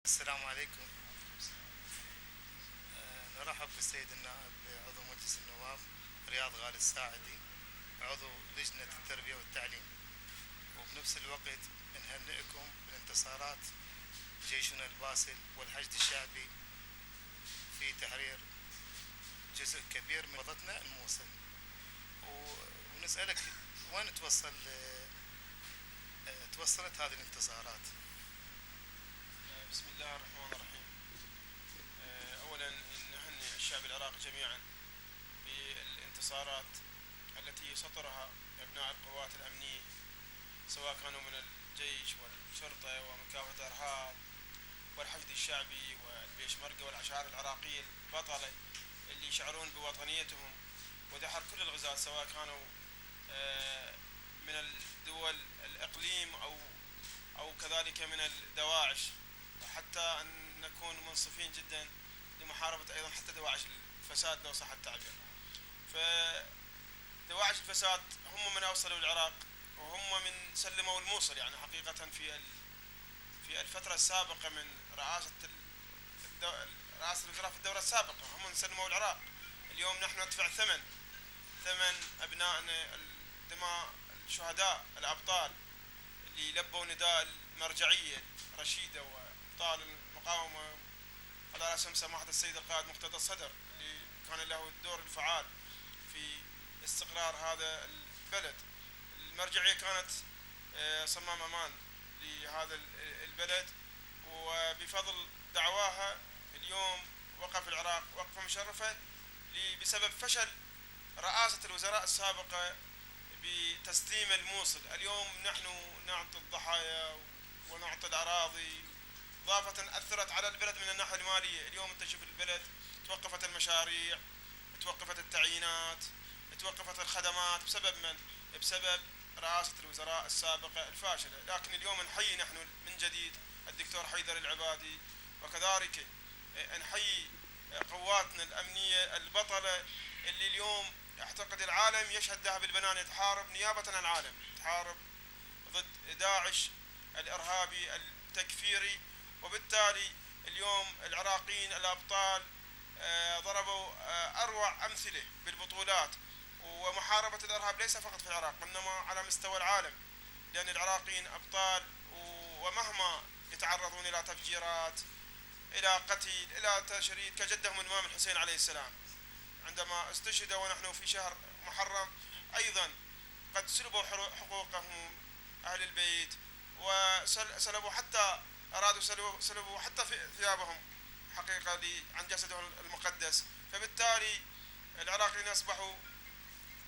السلام عليكم. نرحب بالسيد النائب عضو مجلس النواب رياض غالي الساعدي، عضو لجنة التربية والتعليم، وبنفس الوقت نهنئكم بالانتصارات جيشنا الباسل والحشد الشعبي في تحرير جزء كبير من وطننا الموصل. ونسألك وين توصلت هذه الانتصارات؟ بسم الله الرحمن الرحيم. أولا نهنئ الشعب العراقي جميعا بالانتصارات التي سطرها أبناء القوات الأمنية، سواء كانوا من الجيش والشرطة ومكافحة الإرهاب والحشد الشعبي والبيشمركة والعشائر العراقية البطلة اللي يشعرون بوطنيتهم ودحر كل الغزاة، سواء كانوا من الدول الإقليم أو كذلك من الدواعش، وحتى أن نكون منصفين جدا لمحاربة أيضا حتى دواعش الفساد لو صح التعبير. فدواعش الفساد هم من أوصلوا العراق، وهم من سلموا الموصل، يعني حقيقة في الفترة السابقة من رئاسة الوزراء في الدورة السابقة هم من سلموا العراق. اليوم نحن ندفع ثمن أبنائنا، دماء الشهداء الأبطال اللي لبوا نداء المرجعية رشيدة وأبطال المقاومة على رأسهم سماحة السيد القائد مقتدى الصدر، اللي كان له الدور الفعال في استقرار هذا البلد. المرجعية كانت صمام أمان لهذا البلد، وبفضل دعواها اليوم وقف العراق وقفة مشرفة بسبب فشل رئاسة الوزراء السابقة بتسليم الموصل. اليوم نحن نعطي الضحايا ونعطي الأراضي، إضافة أثرت على البلد من الناحية المالية. اليوم أنت شوف البلد توقفت المشاريع، توقفت التعيينات، توقفت الخدمات بسبب من؟ بسبب رئاسة الوزراء السابقة الفاشلة. لكن اليوم نحيي نحن من جديد الدكتور حيدر العبادي، وكذلك نحيي قواتنا الأمنية البطلة اللي اليوم أعتقد العالم يشهد لها بالبنان، تحارب نيابة عن العالم، تحارب ضد داعش الإرهابي التكفيري. وبالتالي اليوم العراقيين الأبطال ضربوا أروع أمثلة بالبطولات ومحاربة الإرهاب، ليس فقط في العراق وإنما على مستوى العالم، لأن العراقيين أبطال، ومهما يتعرضون إلى تفجيرات، إلى قتل، إلى تشريد كجدهم الإمام الحسين عليه السلام عندما استشهد ونحن في شهر محرم، أيضا قد سلبوا حقوقهم أهل البيت، وسلبوا حتى أرادوا سلبوا حتى في ثيابهم حقيقة عن جسدهم المقدس. فبالتالي العراقيين أصبحوا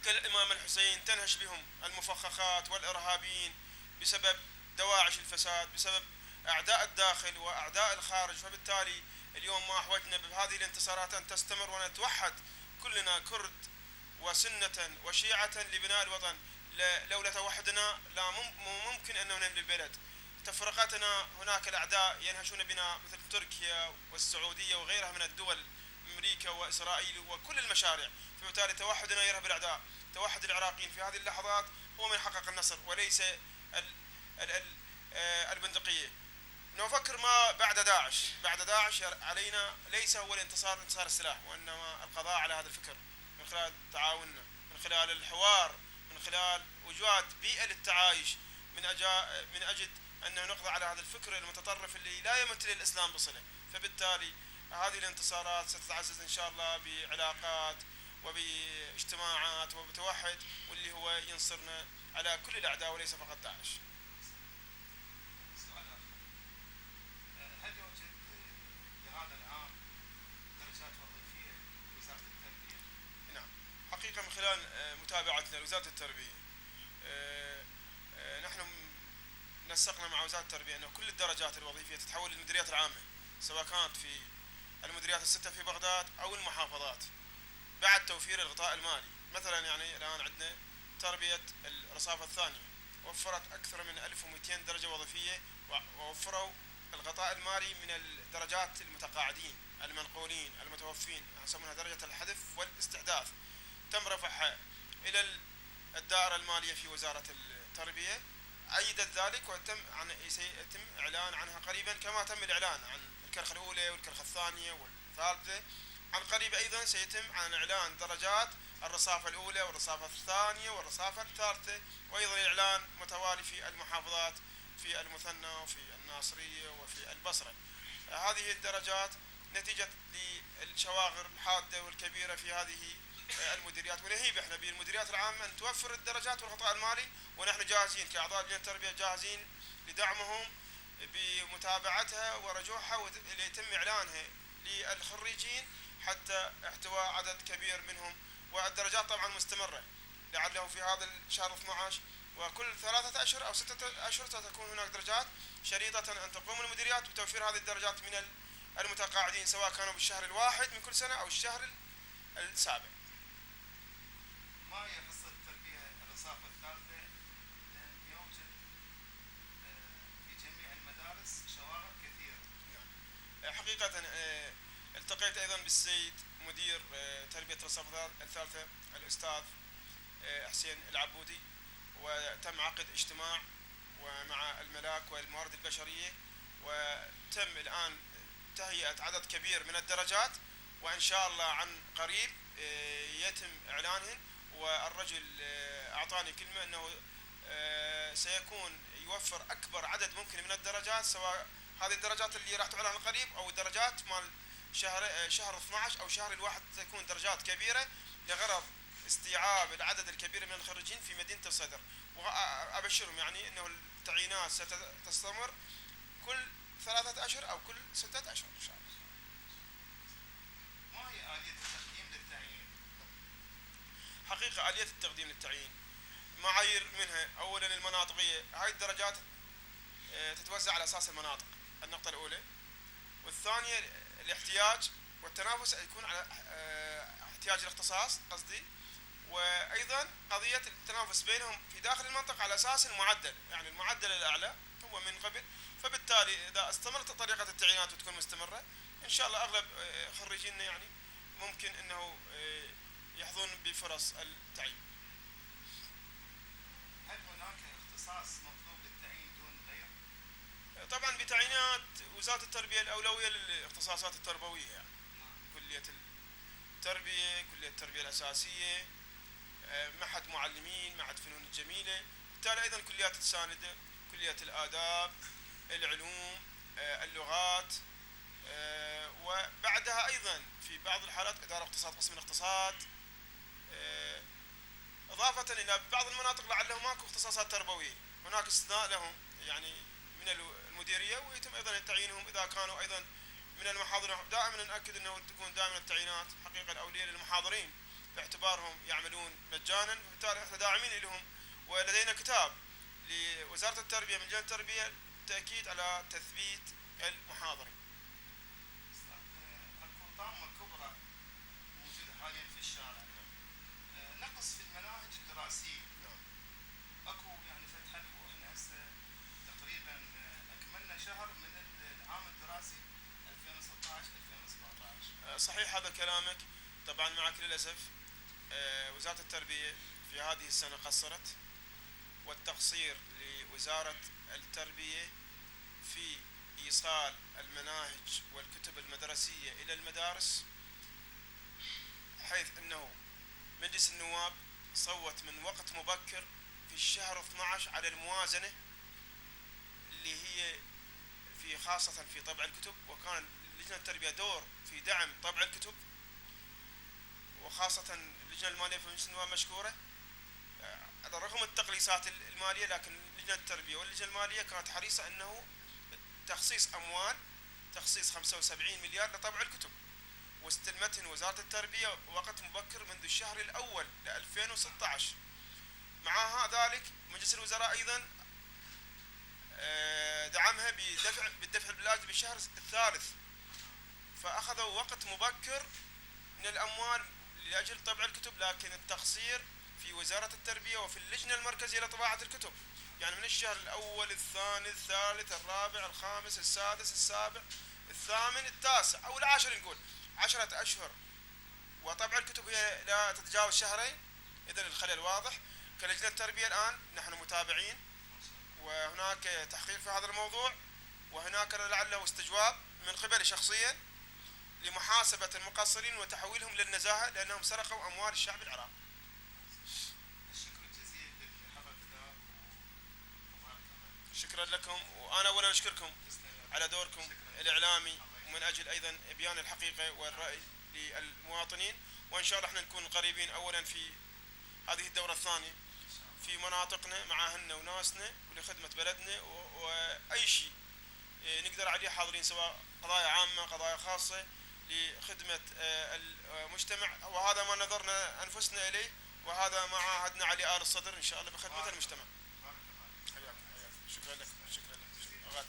كالإمام الحسين تنهش بهم المفخخات والإرهابيين بسبب دواعش الفساد، بسبب أعداء الداخل وأعداء الخارج. فبالتالي اليوم ما أحوجنا بهذه الانتصارات أن تستمر ونتوحد كلنا كرد وسنة وشيعة لبناء الوطن. لولا توحدنا لا ممكن أن ننهي البلد. تفرقتنا هناك الأعداء ينهشون بنا مثل تركيا والسعودية وغيرها من الدول، أمريكا وإسرائيل وكل المشاريع. فبالتالي توحدنا يرهب الأعداء. توحد العراقيين في هذه اللحظات هو من حقق النصر، وليس البندقية. نفكر ما بعد داعش. بعد داعش علينا ليس هو انتصار السلاح، وإنما القضاء على هذا الفكر من خلال تعاوننا، من خلال الحوار، من خلال وجود بيئة للتعايش، من أجل أن نقضي على هذا الفكر المتطرف اللي لا يمثل الإسلام بصلة. فبالتالي هذه الانتصارات ستتعزز إن شاء الله بعلاقات وباجتماعات وبتوحد، واللي هو ينصرنا على كل الأعداء وليس فقط داعش. هل يوجد لهذا العام درجات وظيفية لوزارة التربية؟ نعم، حقيقة من خلال متابعتنا لوزارة التربية نحن نسقنا مع وزارة التربية أن كل الدرجات الوظيفية تتحول للمديريات العامة، سواء كانت في المديريات الستة في بغداد أو المحافظات، بعد توفير الغطاء المالي. مثلا يعني الآن عندنا تربية الرصافة الثانية وفرت أكثر من 1200 درجة وظيفية، ووفروا الغطاء المالي من الدرجات المتقاعدين المنقولين المتوفين، يسمونها درجة الحذف والاستحداث، تم رفعها إلى الدائرة المالية في وزارة التربية. أيدت ذلك سيتم إعلان عنها قريبا، كما تم الإعلان عن الكرخة الأولى والكرخة الثانية والثالثة. عن قريب أيضا سيتم عن إعلان درجات الرصافة الأولى والرصافة الثانية والرصافة الثالثة، وأيضا الإعلان متوالي في المحافظات في المثنى وفي الناصرية وفي البصرة. هذه الدرجات نتيجة للشواغر الحادة والكبيرة في هذه المديريات، ونهيب احنا بالمديريات العامة أن توفر الدرجات والغطاء المالي، ونحن جاهزين كأعضاء لجنة التربية جاهزين لدعمهم بمتابعتها ورجوعها ليتم إعلانها للخريجين حتى احتواء عدد كبير منهم. والدرجات طبعا مستمرة لعله في هذا الشهر 12 وكل 3 أشهر أو 6 أشهر ستكون هناك درجات، شريطة أن تقوم المديريات بتوفير هذه الدرجات من المتقاعدين سواء كانوا بالشهر الواحد من كل سنة أو الشهر السابع. ما هي حصة التربية الرصافة الثالثة؟ لأن يوجد في جميع المدارس شواغر كثيرة. حقيقة التقيت أيضا بالسيد مدير تربية الرصافة الثالثة الأستاذ حسين العبودي، وتم عقد اجتماع ومع الملاك والموارد البشرية، وتم الآن تهيئة عدد كبير من الدرجات، وإن شاء الله عن قريب يتم إعلانهن. والرجل أعطاني كلمة أنه سيكون يوفر أكبر عدد ممكن من الدرجات، سواء هذه الدرجات اللي راح تعلن قريب أو درجات مال شهر 12 أو شهر الواحد تكون درجات كبيرة لغرض استيعاب العدد الكبير من الخريجين في مدينة الصدر. وأبشرهم يعني أنه التعيينات ستستمر كل 3 أشهر أو كل 6 أشهر إن شاء الله. ما هي آلية التقديم للتعيين؟ حقيقة آلية التقديم للتعيين معايير منها أولا المناطقية، هاي الدرجات تتوزع على أساس المناطق، النقطة الأولى. والثانية الاحتياج والتنافس يكون على احتياج الاختصاص قصدي، وأيضا قضية التنافس بينهم في داخل المنطقة على أساس المعدل، يعني المعدل الأعلى هو من قبل. فبالتالي إذا استمرت طريقة التعيينات وتكون مستمرة إن شاء الله أغلب خريجينا يعني ممكن أنه يحظون بفرص التعيين. هل هناك اختصاص مطلوب للتعيين دون غيره؟ طبعا بتعيينات وزارة التربية الأولوية للاختصاصات التربوية، يعني كلية التربية، كلية التربية الأساسية، معهد معلمين، معهد فنون الجميلة، بالتالي أيضا كليات الساندة، كلية الآداب، العلوم، اللغات، وبعدها أيضا في بعض الحالات إدارة اقتصاد، قسم الاقتصاد، إضافة إلى بعض المناطق لعله ماكو اختصاصات تربوية، هناك استثناء لهم يعني من المديرية، ويتم أيضا تعيينهم إذا كانوا أيضا من المحاضرين. دائما نأكد أنه تكون دائما التعيينات حقيقة الأولية للمحاضرين باعتبارهم يعملون مجانا، فبالتالي احنا داعمين لهم. ولدينا كتاب لوزارة التربية من لجنة التربية التأكيد على تثبيت المحاضرين. اكو طامة كبرى موجودة حاليا في الشارع، نقص في المناهج الدراسية. اكو يعني فتح له، واحنا هسه تقريبا اكملنا شهر من العام الدراسي 2016-2017. صحيح هذا كلامك، طبعا مع كل الأسف وزارة التربية في هذه السنة قصرت، والتقصير لوزارة التربية في إيصال المناهج والكتب المدرسية إلى المدارس، حيث أنه مجلس النواب صوت من وقت مبكر في الشهر 12 على الموازنة اللي هي في خاصة في طبع الكتب، وكان لجنة التربية دور في دعم طبع الكتب، وخاصة اللجنة المالية في مجلس النواب مشكورة على رغم التقليصات المالية، لكن لجنة التربية واللجنة المالية كانت حريصة أنه تخصيص أموال، تخصيص 75 مليار لطبع الكتب، واستلمتهن وزارة التربية وقت مبكر منذ الشهر الأول ل 2016. مع ذلك مجلس الوزراء أيضا دعمها بالدفع البلاجي بالشهر الثالث، فأخذوا وقت مبكر من الأموال لأجل طبع الكتب، لكن التقصير في وزارة التربية وفي اللجنة المركزية لطباعة الكتب، يعني من الشهر الأول، الثاني، الثالث، الرابع، الخامس، السادس، السابع، الثامن، التاسع أو العاشر، نقول 10 أشهر، وطبع الكتب هي لا تتجاوز شهرين. إذن الخلل واضح. كلجنة التربية الآن نحن متابعين وهناك تحقيق في هذا الموضوع، وهناك لعله استجواب من قبل شخصيا لمحاسبة المقصرين وتحويلهم للنزاهة لأنهم سرقوا أموال الشعب العراقي. الشكر الجزيل لحضرتك ومبارك الله. شكرا لكم، وأنا أولا أشكركم على دوركم الإعلامي ومن أجل أيضا إبيان الحقيقة والرأي للمواطنين، وإن شاء الله احنا نكون قريبين أولا في هذه الدورة الثانية في مناطقنا مع أهلنا وناسنا ولخدمة بلدنا، وأي شيء نقدر عليه حاضرين، سواء قضايا عامة قضايا خاصة لخدمة المجتمع، وهذا ما نظرنا أنفسنا إليه، وهذا ما عاهدنا عليه آل الصدر إن شاء الله بخدمة المجتمع. حياك. شكرا لك. شكرا لك.